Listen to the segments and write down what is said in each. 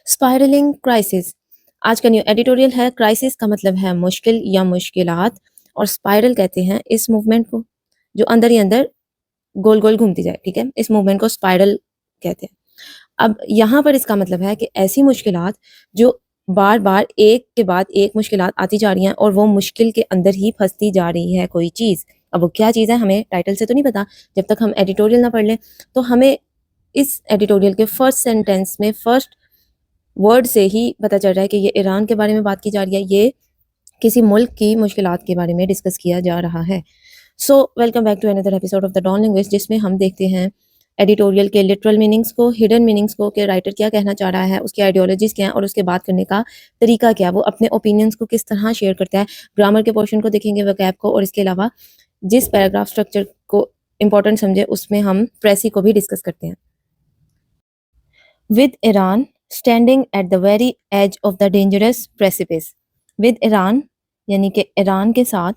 Spiralling crisis. आज का new editorial है। क्राइसिस का मतलब है मुश्किल या मुश्किलात, और स्पाइरल कहते हैं इस मूवमेंट को जो अंदर ही अंदर गोल गोल घूमती जाए। ठीक है, इस मूवमेंट को स्पाइरल कहते हैं। अब यहाँ पर इसका मतलब है कि ऐसी मुश्किलात जो बार बार एक के बाद एक मुश्किलात आती जा रही हैं और वो मुश्किल के अंदर ही फंसती जा रही है कोई चीज़। अब वो क्या चीज़ है हमें टाइटल से तो नहीं पता, जब तक हम एडिटोरियल ना पढ़ लें। तो हमें इस एडिटोरियल के फर्स्ट सेंटेंस में फर्स्ट वर्ड से ही पता चल रहा है कि ये ईरान के बारे में बात की जा रही है, ये किसी मुल्क की मुश्किलात के बारे में डिस्कस किया जा रहा है। So welcome back to another episode of the Dawn language, जिसमें हम देखते हैं एडिटोरियल के लिटरल मीनिंग्स को, हिडन मीनिंग्स को, कि राइटर क्या कहना चाह रहा है, उसकी आइडियोलॉजीज क्या है और उसके बात करने का तरीका क्या है, वो अपने ओपिनियंस को किस तरह शेयर करता है। ग्रामर के पोर्शन को देखेंगे, वोकैब को, और इसके अलावा जिस पैराग्राफ स्ट्रक्चर को इंपॉर्टेंट समझे उसमें हम प्रेसी को भी डिस्कस करते हैं। With Iran standing at the very edge of the dangerous precipice. With Iran यानी कि ईरान के साथ,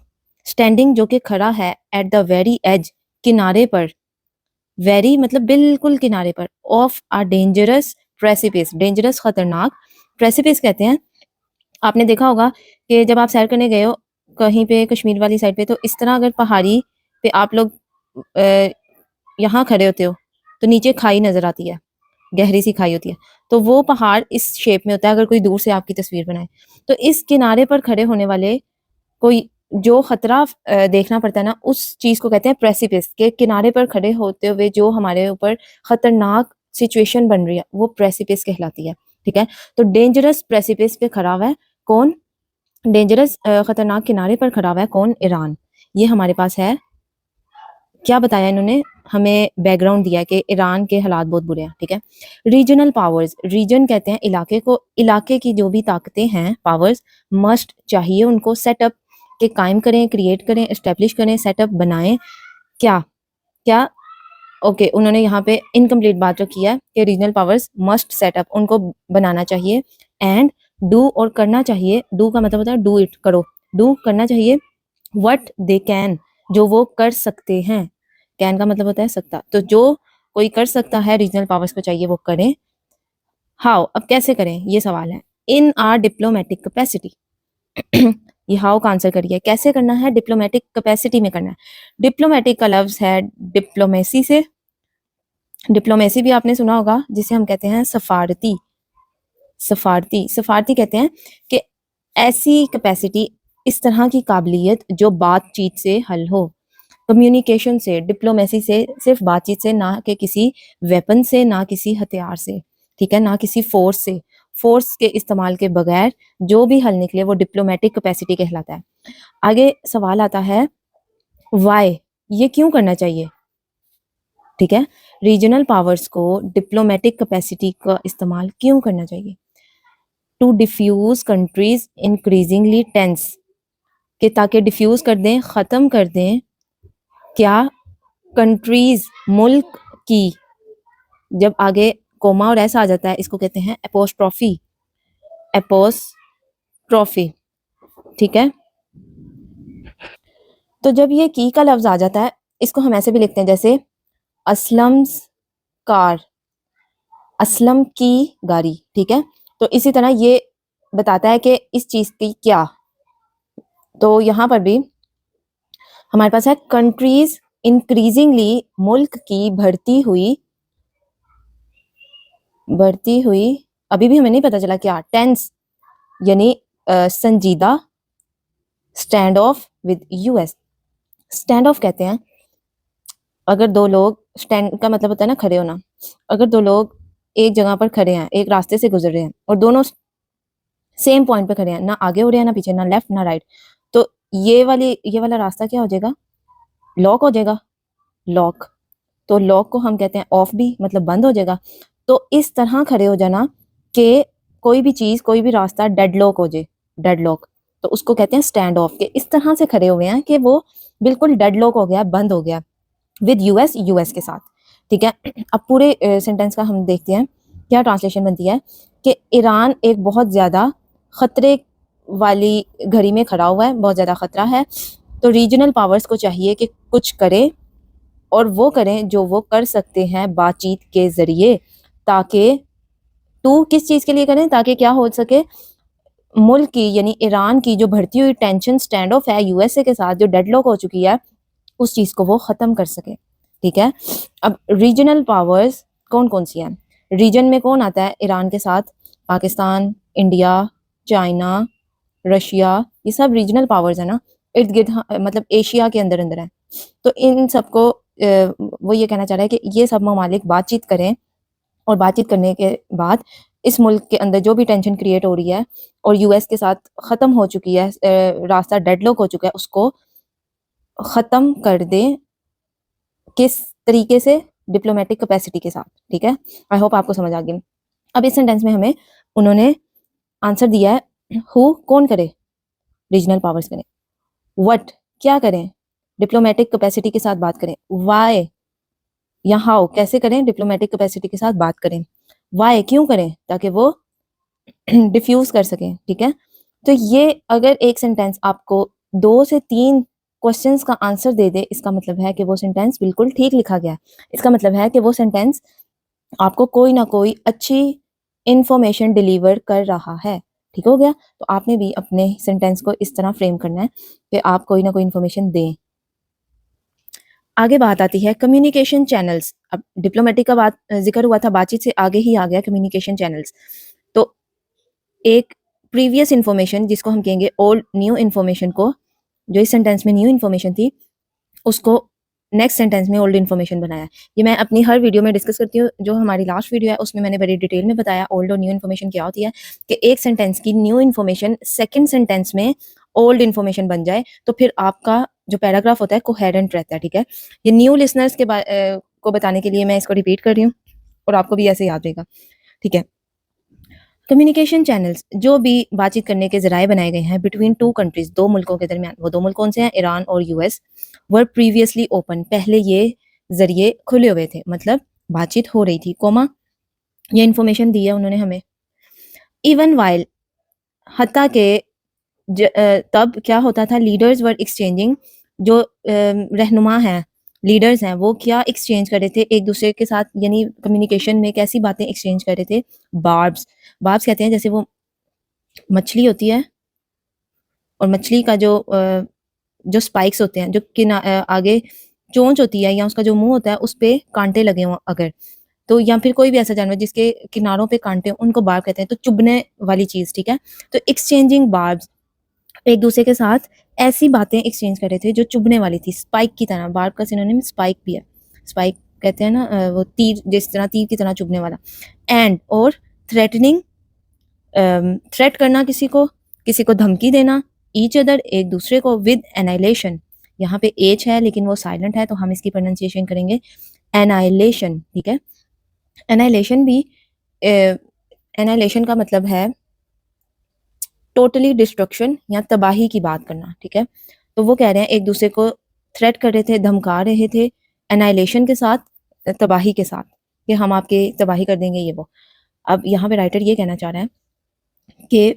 स्टैंडिंग जो कि खड़ा है, एट द वेरी एज किनारे पर, वेरी मतलब बिल्कुल किनारे पर, of a dangerous precipice, dangerous खतरनाक, प्रेसिपिस कहते हैं। आपने देखा होगा कि जब आप सैर करने गए हो कहीं पे कश्मीर वाली साइड पे, तो इस तरह अगर पहाड़ी पे आप लोग यहाँ खड़े होते हो तो नीचे खाई नजर आती है, गहरी सी खाई होती है, तो वो पहाड़ इस शेप में होता है अगर कोई दूर से आपकी तस्वीर बनाए। तो इस किनारे पर खड़े होने वाले कोई जो खतरा देखना पड़ता है ना, उस चीज को कहते हैं प्रेसिपिस। के किनारे पर खड़े होते हुए जो हमारे ऊपर खतरनाक सिचुएशन बन रही है वो प्रेसिपिस कहलाती है। ठीक है, तो डेंजरस प्रेसिपिस पे खड़ा हुआ है कौन? डेंजरस खतरनाक किनारे पर खड़ा हुआ है कौन? ईरान। ये हमारे पास है। क्या बताया इन्होंने? हमें बैकग्राउंड दिया है कि ईरान के हालात बहुत बुरे हैं। ठीक है, रीजनल पावर्स, रीजन कहते हैं इलाके को, इलाके की जो भी ताकतें हैं, पावर्स, मस्ट चाहिए उनको, सेटअप के कायम करें, क्रिएट करें, एस्टेब्लिश करें, सेटअप बनाएं। क्या क्या ओके, उन्होंने यहाँ पे इनकम्प्लीट बात रखी है कि रीजनल पावर्स मस्ट सेटअप, उनको बनाना चाहिए, एंड डू और करना चाहिए। डू का मतलब होता है डू इट, करो, डू करना चाहिए, व्हाट दे कैन जो वो कर सकते हैं, कैन का मतलब होता है सकता, तो जो कोई कर सकता है रीजनल पावर्स को चाहिए वो करें। हाउ, अब कैसे करें ये सवाल है। इन आर डिप्लोमेटिक कैपेसिटी ये हाउ का आंसर करिए, कैसे करना है? डिप्लोमेटिक कैपेसिटी में करना है। डिप्लोमेटिक का लफ्ज है डिप्लोमेसी से, डिप्लोमेसी भी आपने सुना होगा, जिसे हम कहते हैं सफारती। सफारती, सफारती कहते हैं कि ऐसी कैपेसिटी, इस तरह की काबिलियत जो बातचीत से हल हो, कम्युनिकेशन से, डिप्लोमेसी से, सिर्फ बातचीत से, ना कि किसी वेपन से, ना किसी हथियार से, ठीक है, ना किसी फोर्स से, फोर्स के इस्तेमाल के बगैर जो भी हल निकले वो डिप्लोमेटिक कैपेसिटी कहलाता है। आगे सवाल आता है वाई, ये क्यों करना चाहिए? ठीक है, रीजनल पावर्स को डिप्लोमेटिक कैपेसिटी का इस्तेमाल क्यों करना चाहिए? To diffuse countries increasingly tense, कि ताकि डिफ्यूज कर दें, ख़त्म कर दें, क्या? कंट्रीज, मुल्क की, जब आगे कोमा और ऐसा आ जाता है इसको कहते हैं एपोस्ट्रॉफी, एपोस्ट्रॉफी। ठीक है, तो जब ये की का लफ्ज आ जाता है इसको हम ऐसे भी लिखते हैं जैसे असलम्स कार, असलम की गाड़ी। ठीक है, तो इसी तरह ये बताता है कि इस चीज की क्या, तो यहाँ पर भी हमारे पास है कंट्रीज इंक्रीजिंगली, मुल्क की बढ़ती हुई, अभी भी हमें नहीं पता चला क्या, टेंस यानी संजीदा, stand of with US. Stand of कहते हैं अगर दो लोग, स्टैंड का मतलब होता है ना खड़े होना, अगर दो लोग एक जगह पर खड़े हैं, एक रास्ते से गुजर रहे हैं और दोनों सेम पॉइंट पे खड़े हैं, ना आगे हो रहे हैं ना पीछे, ना लेफ्ट ना राइट, तो ये वाला रास्ता क्या हो जाएगा? लॉक हो जाएगा, लॉक। तो लॉक को हम कहते हैं ऑफ भी, मतलब बंद हो जाएगा। तो इस तरह खड़े हो जाना कि कोई भी चीज, कोई भी रास्ता डेडलॉक हो जाए, डेडलॉक, तो उसको कहते हैं स्टैंड ऑफ, के इस तरह से खड़े हुए हैं कि वो बिल्कुल डेडलॉक हो गया, बंद हो गया विद यूएस, यूएस के साथ। ठीक है, अब पूरे सेंटेंस का हम देखते हैं क्या ट्रांसलेशन बनती है कि ईरान एक बहुत ज्यादा खतरे वाली घड़ी में खड़ा हुआ है, बहुत ज्यादा खतरा है, तो रीजनल पावर्स को चाहिए कि कुछ करे, और वो करें जो वो कर सकते हैं बातचीत के जरिए, ताकि टू किस चीज़ के लिए करें, ताकि क्या हो सके, मुल्क की यानी ईरान की जो बढ़ती हुई टेंशन स्टैंड ऑफ है यूएसए के साथ, जो डेडलॉक हो चुकी है, उस चीज़ को वो ख़त्म कर सके। ठीक है। अब रीजनल पावर्स कौन कौन सी हैं? रीजन में कौन आता है ईरान के साथ? पाकिस्तान, इंडिया, चाइना, रशिया, ये सब रीजनल पावर्स है ना, इर्द गिर्द, मतलब एशिया के अंदर अंदर है। तो इन सबको वो ये कहना चाह रहा है कि ये सब ममालिक बातचीत करें, और बातचीत करने के बाद इस मुल्क के अंदर जो भी टेंशन क्रिएट हो रही है और यूएस के साथ ख़त्म हो चुकी है, रास्ता डेडलॉक हो चुका है, उसको ख़त्म कर दें। किस तरीके से? डिप्लोमेटिक कैपेसिटी के साथ। ठीक है, आई होप आपको समझ आ गई। अब इस सेंटेंस में हमें उन्होंने आंसर दिया है, हु कौन करे, रीजनल पावर्स करें, व्हाट क्या करें, डिप्लोमेटिक कैपेसिटी के साथ बात करें, वाई या हाउ कैसे करें, डिप्लोमेटिक कैपेसिटी के साथ बात करें, वाई क्यों करें, ताकि वो डिफ्यूज कर सकें। ठीक है, तो ये अगर एक सेंटेंस आपको 2 से 3 क्वेश्चंस का आंसर दे दे, इसका मतलब है कि वो सेंटेंस बिल्कुल ठीक लिखा गया है। इसका मतलब है कि वो सेंटेंस आपको कोई ना कोई अच्छी इंफॉर्मेशन डिलीवर कर रहा है। ठीक हो गया? तो आपने भी अपने सेंटेंस को इस तरह फ्रेम करना है कि आप कोई ना कोई इंफॉर्मेशन दें। आगे बात आती है कम्युनिकेशन चैनल्स। अब डिप्लोमेटिक का बात जिक्र हुआ था, बातचीत से आगे ही आ गया कम्युनिकेशन चैनल्स। तो एक प्रीवियस इन्फॉर्मेशन, जिसको हम कहेंगे ओल्ड न्यू इन्फॉर्मेशन को, जो इस सेंटेंस में न्यू इन्फॉर्मेशन थी, उसको नेक्स्ट सेंटेंस में ओल्ड इन्फॉर्मेशन बनाया। ये मैं अपनी हर वीडियो में डिस्कस करती हूँ। जो हमारी लास्ट वीडियो है उसमें मैंने बड़ी डिटेल में बताया ओल्ड और न्यू इन्फॉर्मेशन क्या होती है, कि एक सेंटेंस की न्यू इन्फॉर्मेशन सेकंड सेंटेंस में ओल्ड इन्फॉर्मेशन बन जाए, तो फिर आपका जो पैराग्राफ होता है कोहेरेंट रहता है। ठीक है, ये न्यू लिसनर्स के को बताने के लिए मैं इसको रिपीट कर रही हूँ, और आपको भी ऐसे याद रहेगा। ठीक है, कम्युनिकेशन चैनल्स, जो भी बातचीत करने के जराए बनाए गए हैं बिटवीन टू कंट्रीज, दो मुल्कों के दरमियान, वो दो मुल्क कौन से हैं? ईरान और यूएस। वर प्रीवियसली ओपन, पहले ये जरिए खुले हुए थे, मतलब बातचीत हो रही थी, कोमा ये इन्फॉर्मेशन दी है उन्होंने हमें। इवन वाइल, हत्ता के तब क्या होता था, लीडर्स वर एक्सचेंजिंग, जो रहनुमा हैं, लीडर्स हैं, वो क्या एक्सचेंज कर रहे थे एक दूसरे के साथ, यानी कम्युनिकेशन में कैसी बातें एक्सचेंज कर रहे थे? बार्ब्स, बार्ब्स कहते हैं जैसे वो मछली होती है, और मछली का जो स्पाइक्स होते हैं, जो आगे चोंच होती है या उसका जो मुंह होता है, उस पे कांटे लगे हों अगर, तो या फिर कोई भी ऐसा जानवर जिसके किनारों पे कांटे हों, उनको बार्ब कहते हैं, तो चुभने वाली चीज। ठीक है, तो एक्सचेंजिंग बार्ब्स, एक दूसरे के साथ ऐसी बातें एक्सचेंज कर रहे थे जो चुभने वाली थी, स्पाइक की तरह। बार्ब का सिनोनिम स्पाइक भी है, स्पाइक कहते हैं ना, वो तीर, जिस तरह तीर की तरह चुभने वाला। एंड और थ्रेटनिंग, थ्रेट करना किसी को धमकी देना, ईच अदर एक दूसरे को, विद एनाइलेशन, यहाँ पे एच है लेकिन वो साइलेंट है, तो हम इसकी प्रोनाउंसिएशन करेंगे एनाइलेशन। ठीक है, एनाइलेशन भी, एनाइलेशन का मतलब है टोटली डिस्ट्रक्शन या तबाही की बात करना। ठीक है, तो वो कह रहे हैं एक दूसरे को थ्रेट कर रहे थे, धमका रहे थे, एनाइलेशन के साथ, तबाही के साथ, कि हम आपकी तबाही कर देंगे, ये वो। अब यहाँ पे राइटर ये कहना चाह रहा है कि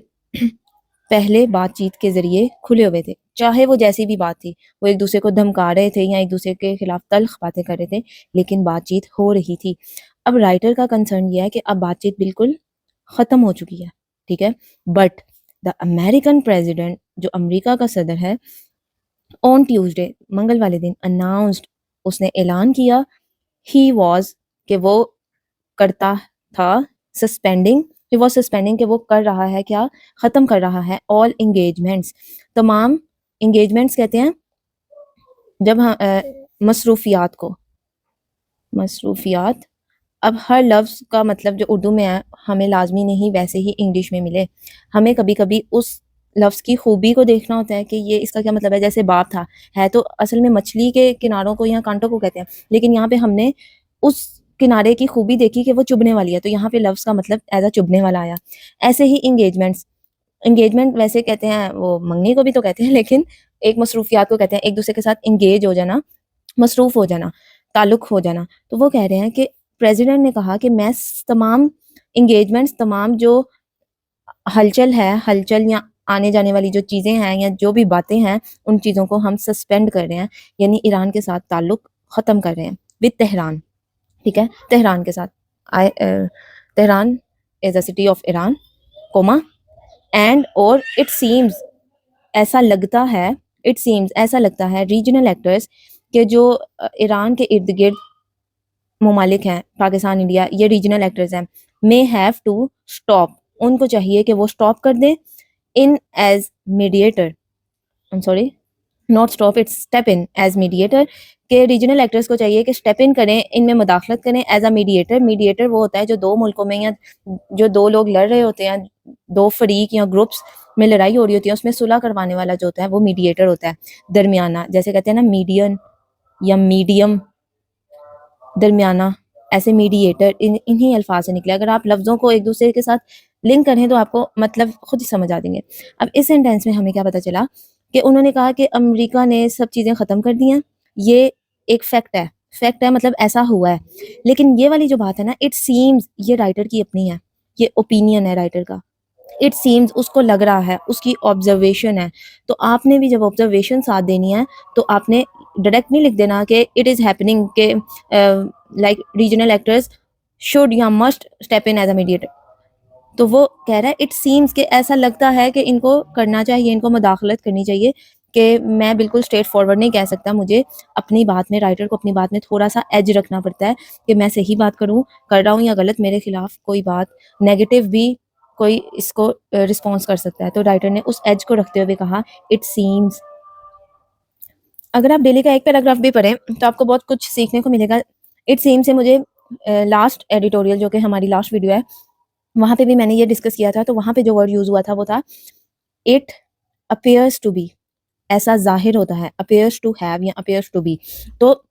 पहले बातचीत के जरिए खुले हुए थे, चाहे वो जैसी भी बात थी, वो एक दूसरे को धमका रहे थे या एक दूसरे के खिलाफ तल्ख बातें कर रहे थे, लेकिन बातचीत हो रही थी। अब राइटर का कंसर्न ये है कि अब बातचीत बिल्कुल ख़त्म हो चुकी है। ठीक है, बट द अमेरिकन प्रेसिडेंट, जो अमेरिका का सदर है, ऑन ट्यूसडे, मंगल वाले दिन, अनाउंस्ड, उसने ऐलान किया, ही वॉज, कि वो करता था, सस्पेंडिंग, कि वो सस्पेंडिंग, कि वो कर रहा है क्या, ख़त्म कर रहा है, ऑल इंगेजमेंट्स, तमाम इंगेजमेंट्स कहते हैं जब मसरूफियात को, मसरूफियात। अब हर लफ्ज़ का मतलब जो उर्दू में है हमें लाजमी नहीं वैसे ही इंग्लिश में मिले, हमें कभी कभी उस लफ्ज़ की खूबी को देखना होता है कि ये इसका क्या मतलब है। जैसे बाप था, है तो असल में मछली के किनारों को या कांटों को कहते हैं, लेकिन यहाँ पे हमने उस किनारे की खूबी देखी कि वो चुभने वाली है, तो यहाँ पे लफ्ज़ का मतलब एज अ चुभने वाला आया। ऐसे ही इंगेजमेंट्स, इंगेजमेंट वैसे कहते हैं, वो मंगनी को भी तो कहते हैं, लेकिन एक मसरूफियात को कहते हैं, एक दूसरे के साथ इंगेज हो जाना, मसरूफ हो जाना, ताल्लुक हो जाना। तो वो कह रहे हैं कि प्रेसिडेंट ने कहा कि मैं तमाम इंगेजमेंट्स, तमाम जो हलचल है, हलचल या आने जाने वाली जो चीज़ें हैं या जो भी बातें हैं, उन चीज़ों को हम सस्पेंड कर रहे हैं, यानी ईरान के साथ ताल्लुक ख़त्म कर रहे हैं, विद तेहरान। ठीक है, तेहरान के साथ, Tehran is a city of Iran, comma, and और इट सीम्स ऐसा लगता है, इट सीम्स ऐसा लगता है रीजनल एक्टर्स के जो ईरान के इर्द गिर्द ममालिक हैं, पाकिस्तान, इंडिया, ये रीजनल एक्टर्स हैं, मे हैव टू स्टॉप, उनको चाहिए कि वो स्टॉप कर दें in as mediator, I am sorry, not stop, it's step in as mediator, के रीजनल एक्टर्स को चाहिए कि स्टेप इन करें, इनमें मुदाखलत करें एज अ मीडिएटर। मीडिएटर वो होता है जो दो मुल्कों में या जो दो लोग लड़ रहे होते हैं, दो फरीक या ग्रुप्स में लड़ाई हो रही होती है, उसमें सुलह करवाने वाला जो होता है वो मीडिएटर होता है, दरमियाना, जैसे कहते हैं ना मीडियन या मीडियम, दरमियाना, ऐसे मीडिएटर इन्हीं अल्फाज से निकले। अगर आप लफ्ज़ों को एक दूसरे के साथ लिंक करें तो आपको मतलब खुद ही समझ आ जाएंगे। अब इस सेंटेंस में हमें क्या पता चला कि उन्होंने कहा कि अमेरिका ने सब चीज़ें ख़त्म कर दी हैं, ये एक फैक्ट है मतलब ऐसा हुआ है। लेकिन ये वाली जो बात है ना, इट सीम्स, ये राइटर की अपनी है, ये ओपिनियन है राइटर का। इट सीम्स उसको लग रहा है, उसकी ऑब्जर्वेशन है। तो आपने भी जब ऑब्जर्वेशन साथ देनी है तो आपने डायरेक्ट नहीं लिख देना कि इट इज़ हैपनिंग के लाइक रीजनल एक्टर्स शुड या must step in as a mediator. तो वो कह रहा है इट सीम्स कि ऐसा लगता है कि इनको करना चाहिए, इनको मुदाखलत करनी चाहिए, कि मैं बिल्कुल स्ट्रेट फॉरवर्ड नहीं कह सकता, मुझे अपनी बात में, राइटर को अपनी बात में थोड़ा सा एज रखना पड़ता है कि मैं सही बात कर रहा हूँ या गलत, मेरे खिलाफ कोई बात नेगेटिव भी कोई इसको रिस्पॉन्स कर सकता है। तो राइटर ने उस एज को रखते हुए कहा इट सीम्स। अगर आप डेली का एक पैराग्राफ भी पढ़ें तो आपको बहुत कुछ सीखने को मिलेगा। इट सीम्स से मुझे लास्ट एडिटोरियल जो कि हमारी लास्ट वीडियो है वहाँ पे भी मैंने ये डिस्कस किया था, तो वहाँ पे जो वर्ड यूज़ हुआ था वो था इट अपीयर्स टू बी, ऐसा जाहिर होता है, अपीयर्स टू हैव या अपीयर्स टू बी। तो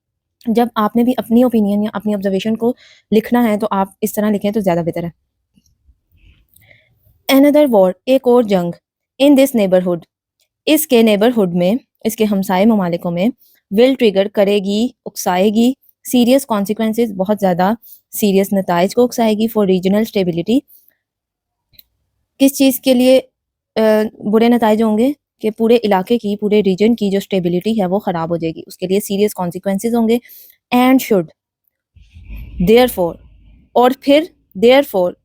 जब आपने भी अपनी ओपिनियन या अपनी ऑब्जर्वेशन को लिखना है तो आप इस तरह लिखें तो ज़्यादा बेहतर है। एनदर वॉर, एक और जंग, इन दिस नेबरहुड, इसके नेबरहुड में, इसके हमसाए ममालिकों में, विल ट्रिगर करेगी, उकसाएगी, सीरियस कॉन्सिक्वेंसेज, बहुत ज़्यादा सीरियस नताइज को उकसाएगी, फॉर रीजनल स्टेबिलिटी, किस चीज़ के लिए बुरे नताइज होंगे कि पूरे इलाके की, पूरे रीजन की जो स्टेबिलिटी है वो ख़राब हो जाएगी, उसके लिए सीरियस कॉन्सिक्वेंसेज होंगे। एंड शुड, देयरफॉर, और फिर therefore,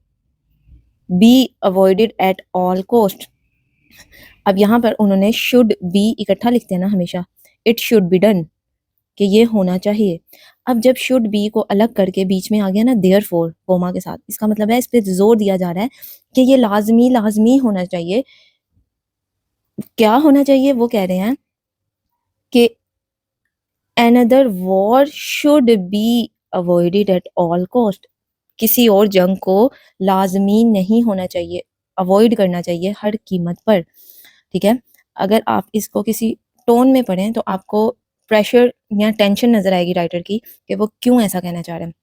be avoided at all cost. अब यहाँ पर उन्होंने शुड बी इकट्ठा लिखते हैं ना हमेशा, इट शुड बी डन, कि ये होना चाहिए। अब जब शुड बी को अलग करके बीच में आ गया ना देयरफॉर कोमा के साथ, इसका मतलब है इस पे जोर दिया जा रहा है कि ये लाजमी लाजमी होना चाहिए। क्या होना चाहिए? वो कह रहे हैं कि another war should be avoided at all cost, किसी और जंग को लाजमी नहीं होना चाहिए, अवॉइड करना चाहिए हर कीमत पर। ठीक है, अगर आप इसको किसी टोन में पढ़ें तो आपको प्रेशर या टेंशन नजर आएगी राइटर की कि वो क्यों ऐसा कहना चाह रहे हैं।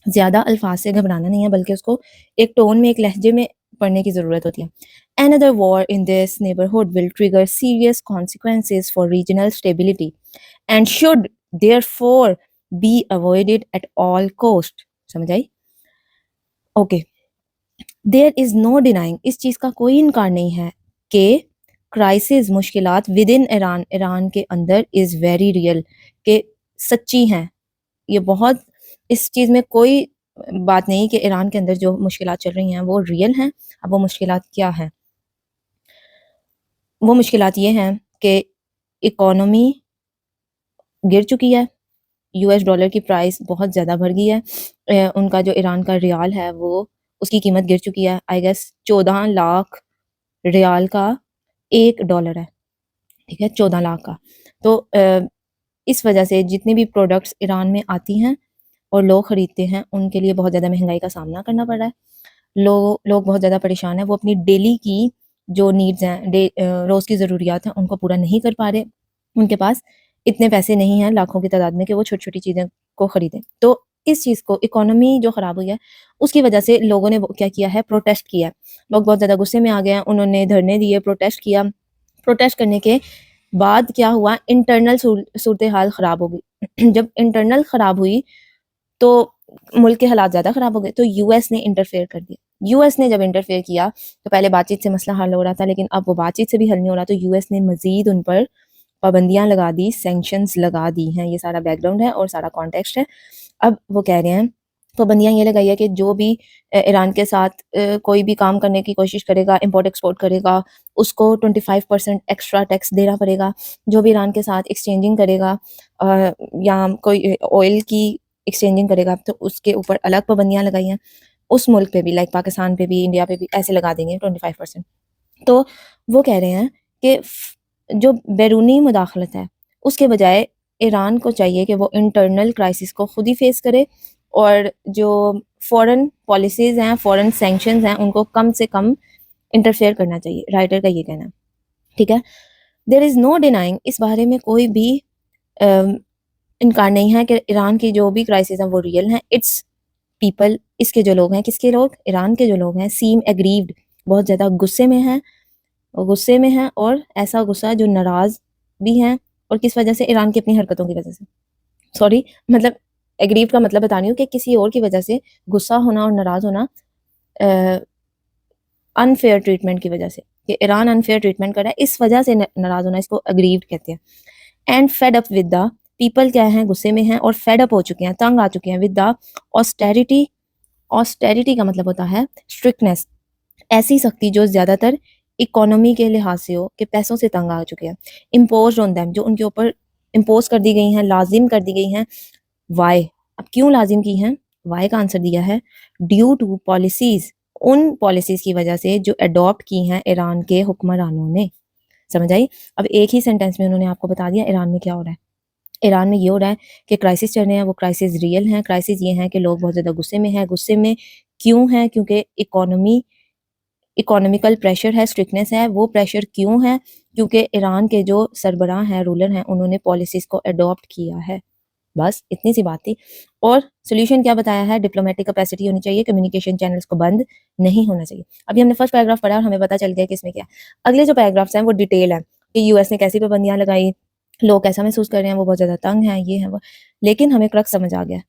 ज़्यादा अल्फाज से घबराना नहीं है, बल्कि उसको एक टोन में, एक लहजे में पढ़ने की ज़रूरत होती है। Another war in this neighborhood will trigger serious consequences for regional stability and should therefore be avoided at all cost। समझ आई? Okay, there is no denying, इस चीज़ का कोई इनकार नहीं है कि क्राइसिस, मुश्किलात विद इन ईरान, ईरान के अंदर इज़ वेरी रियल, कि सच्ची हैं, ये बहुत, इस चीज़ में कोई बात नहीं कि ईरान के अंदर जो मुश्किलात चल रही हैं वो रियल हैं। अब वो मुश्किलात क्या हैं? वो मुश्किलात ये हैं कि इकोनॉमी गिर चुकी है, यूएस डॉलर की प्राइस बहुत ज़्यादा बढ़ गई है, उनका जो ईरान का रियाल है वो, उसकी कीमत गिर चुकी है। आई गेस 14 लाख रियाल का $1 है। ठीक है, 14 लाख का। तो इस वजह से जितनी भी प्रोडक्ट्स ईरान में आती हैं और लोग ख़रीदते हैं उनके लिए बहुत ज़्यादा महंगाई का सामना करना पड़ रहा है। लोग बहुत ज़्यादा परेशान हैं, वो अपनी डेली की जो नीड्स हैं, रोज़ की ज़रूरियात हैं, उनको पूरा नहीं कर पा रहे। उनके पास इतने पैसे नहीं हैं लाखों की तादाद में कि वो छोटी-छोटी चीज़ें को ख़रीदें। तो इस चीज़ को, इकोनॉमी जो ख़राब हुई है उसकी वजह से लोगों ने क्या किया है, प्रोटेस्ट किया है। लोग बहुत ज़्यादा गुस्से में आ गए हैं, उन्होंने धरने दिए, प्रोटेस्ट किया। प्रोटेस्ट करने के बाद क्या हुआ, इंटरनल सूरत हाल ख़राब हो गई। जब इंटरनल ख़राब हुई तो मुल्क के हालात ज़्यादा ख़राब हो गए, तो यूएस ने इंटरफेयर कर दिया। यूएस ने जब इंटरफेयर किया तो पहले बातचीत से मसला हल हो रहा था, लेकिन अब वो बातचीत से भी हल नहीं हो रहा, तो यूएस ने मज़ीद उन पर पाबंदियाँ लगा दी, सैंक्शंस लगा दी हैं। ये सारा बैकग्राउंड है और सारा कॉन्टेक्स्ट है। अब वो कह रहे हैं पाबंदियाँ ये लगाई है कि जो भी ईरान के साथ कोई भी काम करने की कोशिश करेगा, इम्पोर्ट एक्सपोर्ट करेगा, उसको 25% एक्स्ट्रा टैक्स देना पड़ेगा। जो भी ईरान के साथ एक्सचेंजिंग करेगा या कोई ऑयल की एक्सचेंजिंग करेगा तो उसके ऊपर अलग पाबंदियाँ लगाई हैं। उस मुल्क पे भी लाइक पाकिस्तान पे भी, इंडिया पे भी ऐसे लगा देंगे 25%। तो वो कह रहे हैं कि जो बैरूनी मुदाखलत है उसके बजाय ईरान को चाहिए कि वो इंटरनल क्राइसिस को खुद ही फेस करे और जो फॉरेन पॉलिसीज़ हैं, फॉरेन सैंक्शंस हैं, उनको कम से कम इंटरफेयर करना चाहिए। राइटर का ये कहना है, ठीक है। देयर इज़ नो डिनाइंग, इस बारे में कोई भी इनकार नहीं है कि ईरान की जो भी क्राइसिस हैं वो रियल हैं। इट्स पीपल, इसके जो लोग हैं, किसके लोग? ईरान के जो लोग हैं, सीम एग्रीव्ड, बहुत ज़्यादा गुस्से में हैं, और ऐसा गुस्सा जो नाराज़ भी हैं। और किस वजह से? ईरान की अपनी हरकतों की वजह से। सॉरी, मतलब एग्रीव्ड का मतलब बता रही हूँ कि किसी और की वजह से गुस्सा होना और नाराज़ होना अनफेयर ट्रीटमेंट की वजह से, कि ईरान अनफेयर ट्रीटमेंट कर रहा है, इस वजह से नाराज़ होना, इसको एग्रीव्ड कहते हैं। And fed up with the people, क्या है? गुस्से में हैं और फेड अप हो चुके हैं, तंग आ चुके हैं विद द ऑस्टेरिटी। ऑस्टेरिटी का मतलब होता है स्ट्रिक्टनेस, ऐसी सख्ती जो ज़्यादातर इकोनॉमी के लिहाज से हो, कि पैसों से तंग आ चुके हैं। इम्पोज ऑन दैम, जो उनके ऊपर इम्पोज कर दी गई हैं, लाजिम कर दी गई हैं। वाई, अब क्यों लाजिम की हैं? वाई का आंसर दिया है ड्यू टू पॉलिसीज, उन पॉलिसीज की वजह से जो अडॉप्ट की हैं ईरान के हुक्मरानों ने। समझ आई? अब एक ही सेंटेंस में उन्होंने आपको बता दिया ईरान में क्या हो रहा है। ईरान में ये हो रहा है कि क्राइसिस चल रहे हैं, वो क्राइसिस रियल हैं। क्राइसिस ये हैं कि लोग बहुत ज़्यादा गुस्से में हैं। गुस्से में क्यों हैं? क्योंकि इकोनॉमिकल प्रेशर है, स्ट्रिक्टनेस है। वो प्रेशर क्यों है? क्योंकि ईरान के जो सरबराह हैं, रूलर हैं, उन्होंने पॉलिसीज़ को अडॉप्ट किया है। बस इतनी सी बात थी। और सॉल्यूशन क्या बताया है? डिप्लोमेटिक कैपेसिटी होनी चाहिए, कम्युनिकेशन चैनल्स को बंद नहीं होना चाहिए। अभी हमने फर्स्ट पैराग्राफ पढ़ा और हमें पता चल गया कि इसमें क्या है। अगले जो पैराग्राफ्स हैं वो डिटेल है कि यूएस ने कैसी पाबंदियां लगाई, लोग कैसा महसूस कर रहे हैं, वो बहुत ज़्यादा तंग हैं, ये है वो। लेकिन हमें क्रक्स समझ आ गया।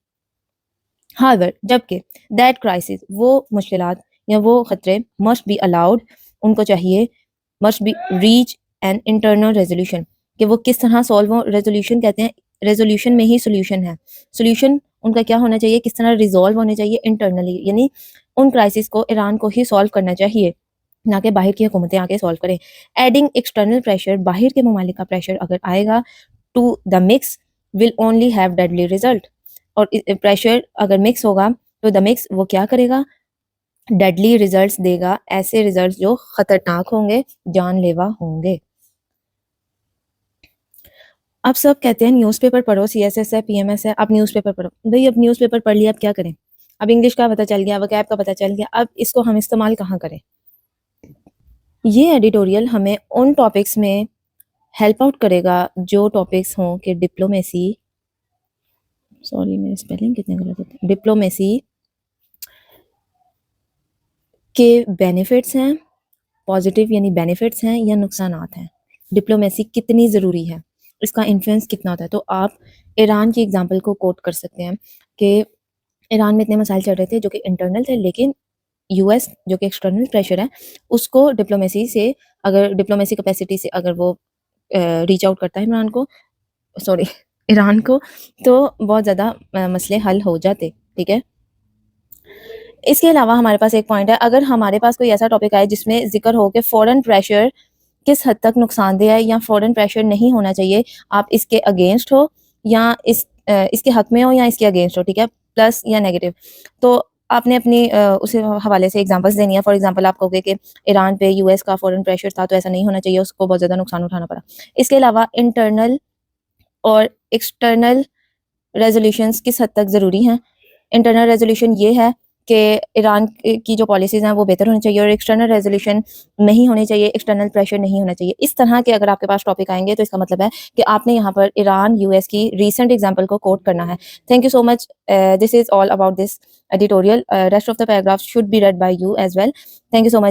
हाउएवर, जबकि दैट क्राइसिस, वो मुश्किलात या वो खतरे, मस्ट बी अलाउड, उनको चाहिए, must be reach an internal resolution, कि वो किस तरह सॉल्व हो। रेजोल्यूशन कहते हैं, रेजोल्यूशन में ही सोल्यूशन है। सोल्यूशन उनका क्या होना चाहिए? किस तरह रिजॉल्व होने चाहिए? इंटरनली, यानी उन क्राइसिस को ईरान को ही सॉल्व करना चाहिए, ना कि बाहर की हुकूमतें आके सॉल्व करें। एडिंग एक्सटर्नल प्रेशर, बाहर के ममालिक का प्रेशर अगर आएगा to the mix will only have deadly result. और प्रेशर अगर मिक्स होगा तो द मिक्स वो क्या करेगा? डेडली रिजल्ट्स देगा, ऐसे रिजल्ट्स जो खतरनाक होंगे, जानलेवा होंगे। अब सब कहते हैं न्यूज़पेपर पढ़ो, सीएसएस है, पीएमएस है, अब न्यूज़पेपर पढ़ो। भाई अब न्यूज़पेपर पढ़ लिया, अब क्या करें? अब इंग्लिश का पता चल गया, वोकैब का पता चल गया, अब इसको हम इस्तेमाल कहाँ करें? ये एडिटोरियल हमें उन टॉपिक्स में हेल्प आउट करेगा जो टॉपिक्स हों कि डिप्लोमेसी, सॉरी मेरे स्पेलिंग कितने गलत होते हैं, डिप्लोमेसी के बेनिफिट्स हैं, पॉजिटिव यानी बेनिफिट्स हैं या नुकसानात हैं। डिप्लोमेसी कितनी ज़रूरी है, इसका इन्फ्लुएंस कितना होता है। तो आप ईरान की एग्जांपल को कोट कर सकते हैं कि ईरान में इतने मसाइल चल रहे थे जो कि इंटरनल थे, लेकिन यूएस जो कि एक्सटर्नल प्रेशर है उसको डिप्लोमेसी से, अगर डिप्लोमेसी कैपेसिटी से अगर वो रीच आउट करता है ईरान को, तो बहुत ज़्यादा मसले हल हो जाते। ठीक है, इसके अलावा हमारे पास एक पॉइंट है, अगर हमारे पास कोई ऐसा टॉपिक आए जिसमें जिक्र हो कि फॉरेन प्रेशर किस हद तक नुकसानदेह है या फॉरेन प्रेशर नहीं होना चाहिए, आप इसके अगेंस्ट हो या इसके हक में हो या इसके अगेंस्ट हो, ठीक है, प्लस या नेगेटिव, तो आपने अपनी उस हवाले से एग्जांपल्स देनी है। फॉर एग्जांपल आप कहोगे कि ईरान पे यूएस का फॉरेन प्रेशर था तो ऐसा नहीं होना चाहिए, उसको बहुत ज़्यादा नुकसान उठाना पड़ा। इसके अलावा इंटरनल और एक्सटर्नल रेजोल्यूशंस किस हद तक ज़रूरी हैं। इंटरनल रेजोल्यूशन ये है कि ईरान की जो पॉलिसीज़ हैं वो बेहतर होनी चाहिए, और एक्सटर्नल रेजोल्यूशन नहीं होनी चाहिए, एक्सटर्नल प्रेशर नहीं होना चाहिए। इस तरह के अगर आपके पास टॉपिक आएंगे तो इसका मतलब है कि आपने यहाँ पर ईरान यूएस की रीसेंट एग्जाम्पल को कोट करना है। Thank you so much, this is all about this editorial, rest of the paragraph should be read by you as well. Thank you so much.